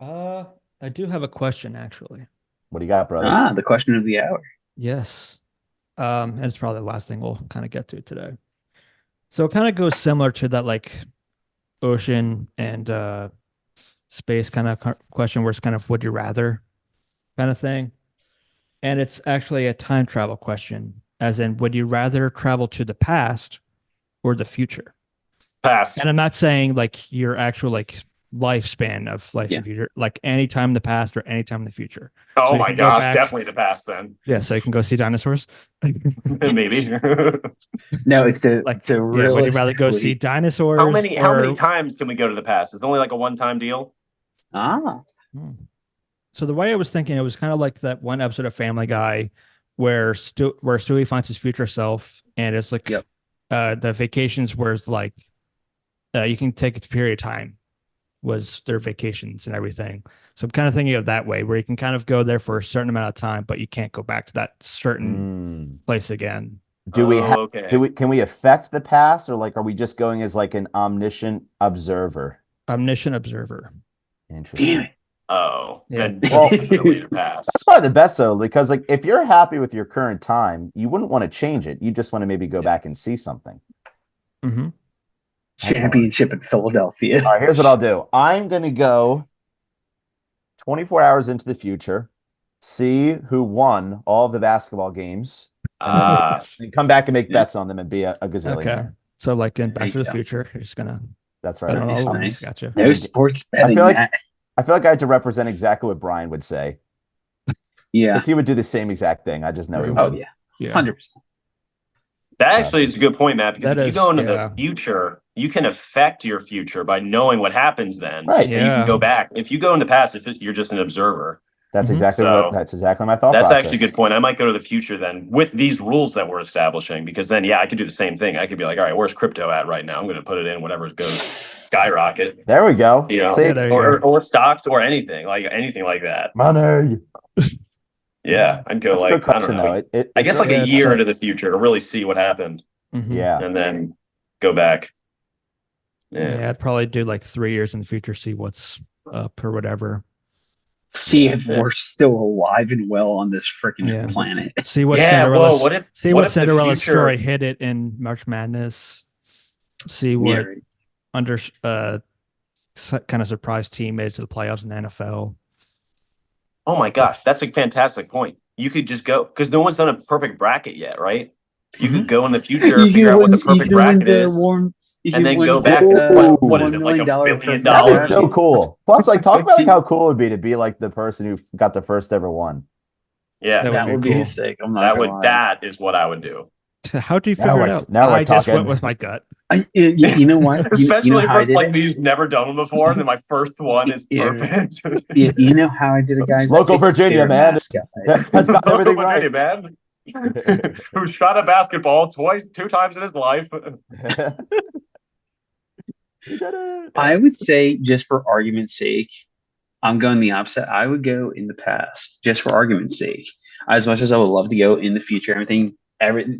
Uh, I do have a question actually. What do you got, brother? Ah, the question of the hour. Yes. And it's probably the last thing we'll kind of get to today. So it kind of goes similar to that like ocean and space kind of question where it's kind of would you rather kind of thing. And it's actually a time travel question, as in would you rather travel to the past or the future? Pass. And I'm not saying like your actual like lifespan of life Yeah. and future, like any time in the past or any time in the future. So Oh you my can go gosh, back. definitely the pass then. Yeah, so you can go see dinosaurs. Maybe. No, it's Like, to yeah, would you rather go see realistically. How dinosaurs many or times can we go to the past? It's only like a one-time deal. Ah, Hmm. So the way I was thinking, it was kind of like that one episode of Family Guy where Stewie finds his future self, and it's like yep. the vacations where it's like you can take a period of time was their vacations and everything. So I'm kind of thinking of that way where you can kind of go there for a certain amount of time, but you can't go back to that certain Mm. place again. Do we have Oh, do okay. we can we affect the past, or like are we just going as like an omniscient observer? Omniscient observer. Damn Interesting. it. Oh, Yeah. then Well, definitely the that's past. probably the best though, because like if you're happy with your current time, you wouldn't want to change it. You just want to maybe go back and see something. Hmm. That's hard. Championship in Philadelphia. All right, here's what I'll do. I'm gonna go 24 hours into the future, see who won all of the basketball games, and Uh, then come back and make Yeah, bets on them and be a Okay. gazillionaire. So like in there Back you to the go. Future, you're just gonna That's bet right. on all Nice, the winners. nice. Gotcha. And No then sports I feel betting, like Matt. I feel like I had to represent exactly what Brian would say because Yeah. he would do the same exact thing. I just know he True. Oh would. yeah. Yeah. 100%. that actually So is a good point, Matt, because That if you go is, into the yeah. future, you can affect your future by knowing what happens then, right. and you can Yeah. go back. If you go in the past, you're just an observer. Hmm. So That's exactly my thought that's actually a good process. point. I might go to the future then with these rules that we're establishing, because then, yeah, I could do the same thing. I could be like, all right, where's crypto at right now? I'm going to put it in, whatever it goes skyrocket, There we go. Yeah, See, there you go. or stocks or anything like that. money. Yeah, I'd go That's a good like, I don't question know. though. I It's guess like a Yeah, it's year into the future to really see what happened hmm yeah. and then go back. Yeah. yeah, I'd probably do like 3 years in the future, see what's up or whatever. See Yeah. if we're still alive and well on this freaking Yeah. planet. See what Yeah, whoa, Cinderella's see what what if the Cinderella's story future hit it in March Madness. See Yeah, what right. under kind of surprise team made it to the playoffs in the NFL. Oh my The, gosh, that's a fantastic point. You could just go because no one's done a perfect bracket yet, right? You hmm could go in the future, figure out what the You perfect can win bracket the is, warm. You and can then go win back to what is Ooh, it, $1 like million a dollar billion first that'd be round. dollars? so cool. Plus, like, talk about like how cool it would be to be like the person who got the first ever one. Yeah, that would That be would be cool. sick. I'm not gonna lie. that is what I would do. How do you figure it out? Now we're I just went talking. with my gut. You know what? You know Especially how I for did like it. me who's never done one before, and then my first one is Yeah, perfect. you know how I did it, guys. I Local picked Virginia, their man, mascot. has got Local everything right. Virginia man who shot a basketball two times in his life. You did it. Yeah. I would say, just for argument's sake, I'm going the opposite. I would go in the past, just for argument's sake. As much as I would love to go in the future,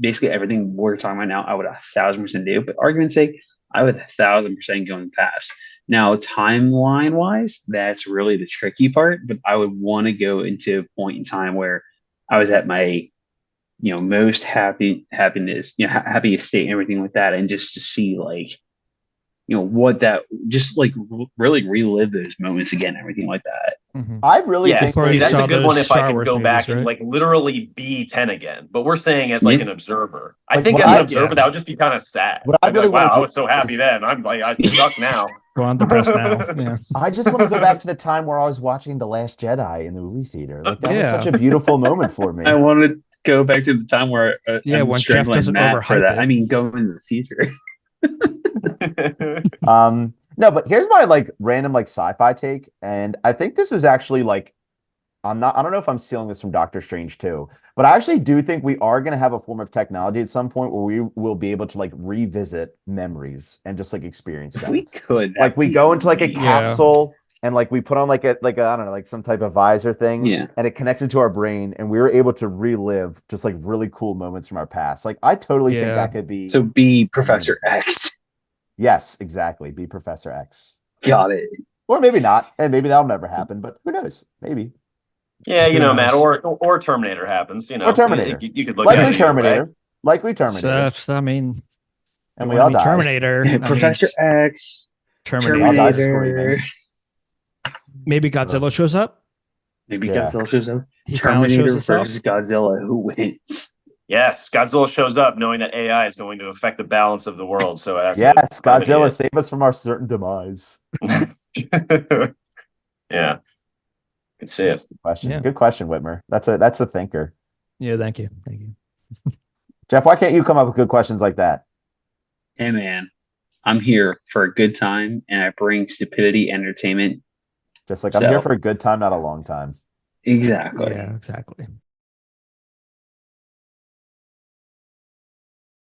basically everything we're talking about now, I would 1,000% do. But argument's sake, I would 1,000% go in the past. Now, timeline wise, that's really the tricky part. But I would want to go into a point in time where I was at my, most happiness, happiest state and everything like that, and just to see like what that just like really relive those moments again, everything like that. Hmm. I really Yeah, think Before see, you that that's a saw good those one if I Star can Wars go movies, back and right? like literally be 10 again. But we're saying as like Yeah, an observer. I like think what as an I Yeah. observer, that would just be kind of sad. what I I'd be really like, wow, want I to do was so happy is then. I'm like, I suck now. Go on depressed now. Yeah. I just want to go back to the time where I was watching The Last Jedi in the movie theater. Like that was such Yeah. a beautiful moment for I me. want to go back to the time where Yeah. I'm When Jeff strangling doesn't Matt for overhype that. I it. mean, go in the future. No, but here's my like random like sci-fi take, and I think this was actually like I don't know if I'm stealing this from Doctor Strange too, but I actually do think we are going to have a form of technology at some point where we will be able to like revisit memories and just like experience If we them. could, Like that'd we be go into like a amazing. Yeah. capsule and like we put on like a I don't know, like some type of visor thing Yeah. and it connects into our brain and we were able to relive just like really cool moments from our past. Like I totally think Yeah. that could be So be Professor amazing. X. Yes, exactly. Be Professor X. Got it. Or maybe not. And maybe that'll never happen, but who knows? Maybe. Yeah, Who Matt, knows? or Terminator happens. Or Terminator. You could look at Likely it either way. Terminator. Likely Terminator. So, I mean, And you we want to all be die. Terminator? I mean, Professor X, Terminator. I'll die Terminator. screaming. Maybe Godzilla shows up. Maybe Yeah. Godzilla shows up. He finally shows Terminator himself. versus Godzilla. Who wins? Yes, Godzilla shows up knowing that AI is going to affect the balance of the world. So as Yes, Godzilla, save us from our certain demise. Yeah. Could see it. That's the question. Yeah. Good question, Whitmer. That's a thinker. Yeah, thank you. Thank you. Jeff, why can't you come up with good questions like that? Hey man, I'm here for a good time, and I bring stupidity entertainment. Just like I'm here for a good time, not a long time. Exactly. Yeah, exactly.